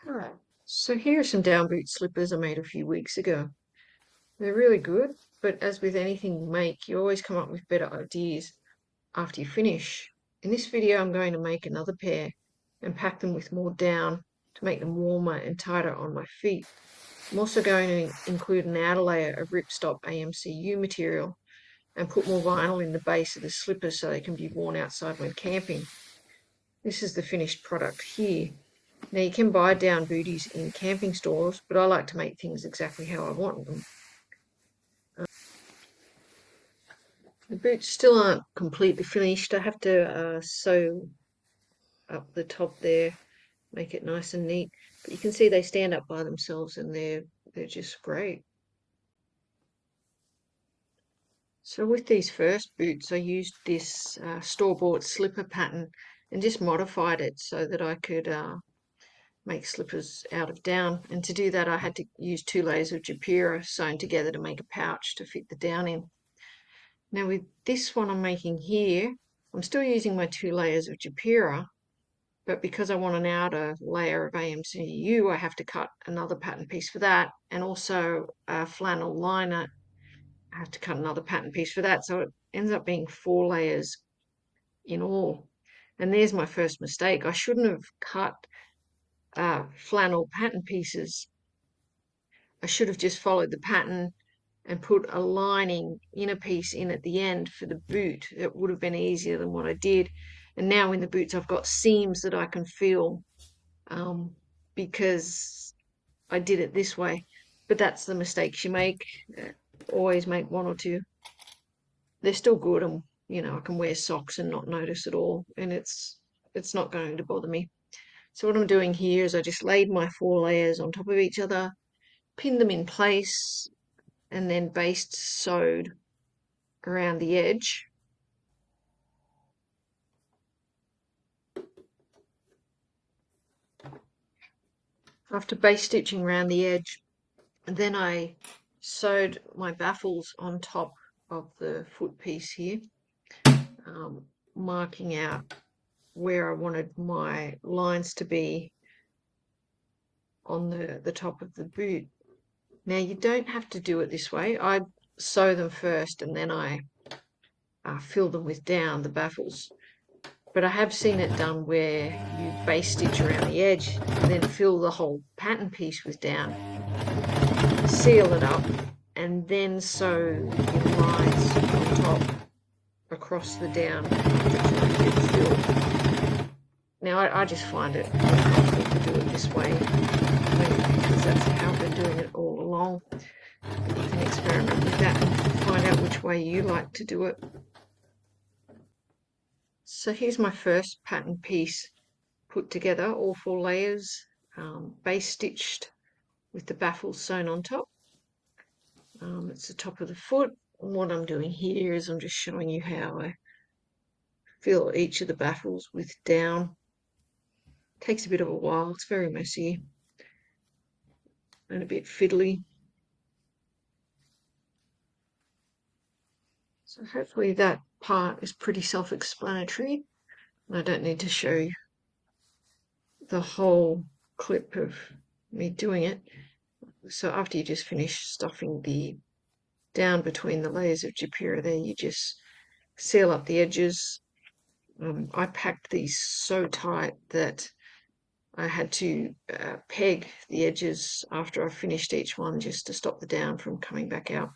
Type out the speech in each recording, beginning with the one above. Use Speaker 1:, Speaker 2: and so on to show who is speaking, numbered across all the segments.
Speaker 1: Alright, so here are some down boot slippers I made a few weeks ago. They're really good, but as with anything you make, you always come up with better ideas after you finish. In this video, I'm going to make another pair and pack them with more down to make them warmer and tighter on my feet. I'm also going to include an outer layer of ripstop AMCU material and put more vinyl in the base of the slippers so they can be worn outside when camping. This is the finished product here. Now you can buy down booties in camping stores, but I like to make things exactly how I want them. The boots still aren't completely finished. I have to sew up the top there, make it nice and neat. But you can see they stand up by themselves and they're just great. So with these first boots, I used this store-bought slipper pattern and just modified it so that I could make slippers out of down. And to do that, I had to use 2 layers of Japira sewn together to make a pouch to fit the down in. Now with this one I'm making here, I'm still using my 2 layers of Japira, but because I want an outer layer of AMCU, I have to cut another pattern piece for that, and also a flannel liner. I have to cut another pattern piece for that, so it ends up being 4 layers in all. And there's my first mistake. I shouldn't have cut flannel pattern pieces. I should have just followed the pattern and put a lining inner piece in at the end for the boot. It would have been easier than what I did. And now in the boots I've got seams that I can feel because I did it this way. But that's the mistakes you make. Always make 1 or 2. They're still good, and I can wear socks and not notice at all, and it's not going to bother me. So what I'm doing here is I just laid my 4 layers on top of each other, pinned them in place, and then baste sewed around the edge. After base stitching around the edge, and then I sewed my baffles on top of the foot piece here, marking out where I wanted my lines to be on the top of the boot. Now you don't have to do it this way. I sew them first and then I fill them with down, the baffles. But I have seen it done where you base stitch around the edge and then fill the whole pattern piece with down, seal it up, and then sew in lines on top across the down to get filled. Now I just find it more comfortable to do it this way because that's how I've been doing it all along. But you can experiment with that and find out which way you like to do it. So here's my first pattern piece put together, all 4 layers, base stitched with the baffles sewn on top. It's the top of the foot. And what I'm doing here is I'm just showing you how I fill each of the baffles with down. It takes a bit of a while, it's very messy and a bit fiddly. So hopefully that part is pretty self-explanatory. I don't need to show you the whole clip of me doing it. So after you just finish stuffing the down between the layers of Japira there, you just seal up the edges. I packed these so tight that I had to peg the edges after I finished each one just to stop the down from coming back out.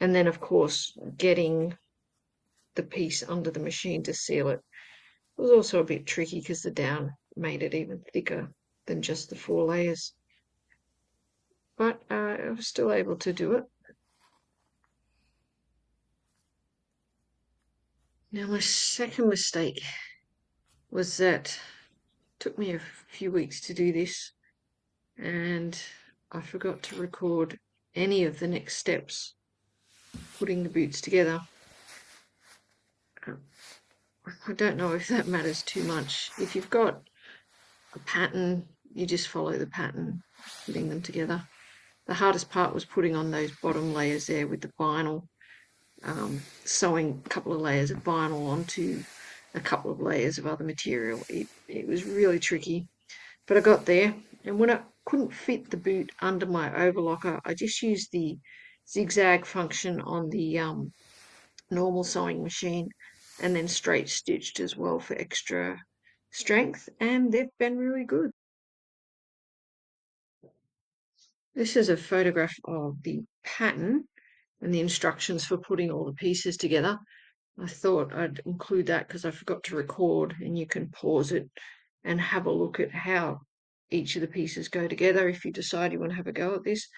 Speaker 1: And then of course getting the piece under the machine to seal it was also a bit tricky because the down made it even thicker than just the 4 layers. But I was still able to do it. Now my second mistake was that it took me a few weeks to do this and I forgot to record any of the next steps putting the boots together. I don't know if that matters too much. If you've got a pattern, you just follow the pattern, putting them together. The hardest part was putting on those bottom layers there with the vinyl, sewing a couple of layers of vinyl onto a couple of layers of other material. It was really tricky, but I got there. And when I couldn't fit the boot under my overlocker, I just used the zigzag function on the normal sewing machine and then straight stitched as well for extra strength, and they've been really good. This is a photograph of the pattern and the instructions for putting all the pieces together. I thought I'd include that because I forgot to record, and you can pause it and have a look at how each of the pieces go together if you decide you want to have a go at this.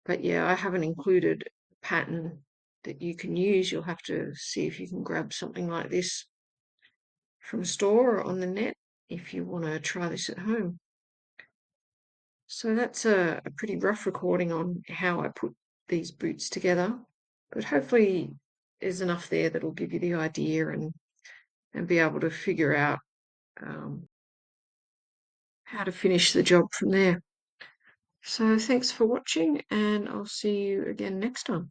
Speaker 1: But yeah, I haven't included a pattern that you can use. You'll have to see if you can grab something like this from a store or on the net if you want to try this at home. So that's a pretty rough recording on how I put these boots together, but hopefully there's enough there that'll give you the idea and be able to figure out how to finish the job from there. So thanks for watching, and I'll see you again next time.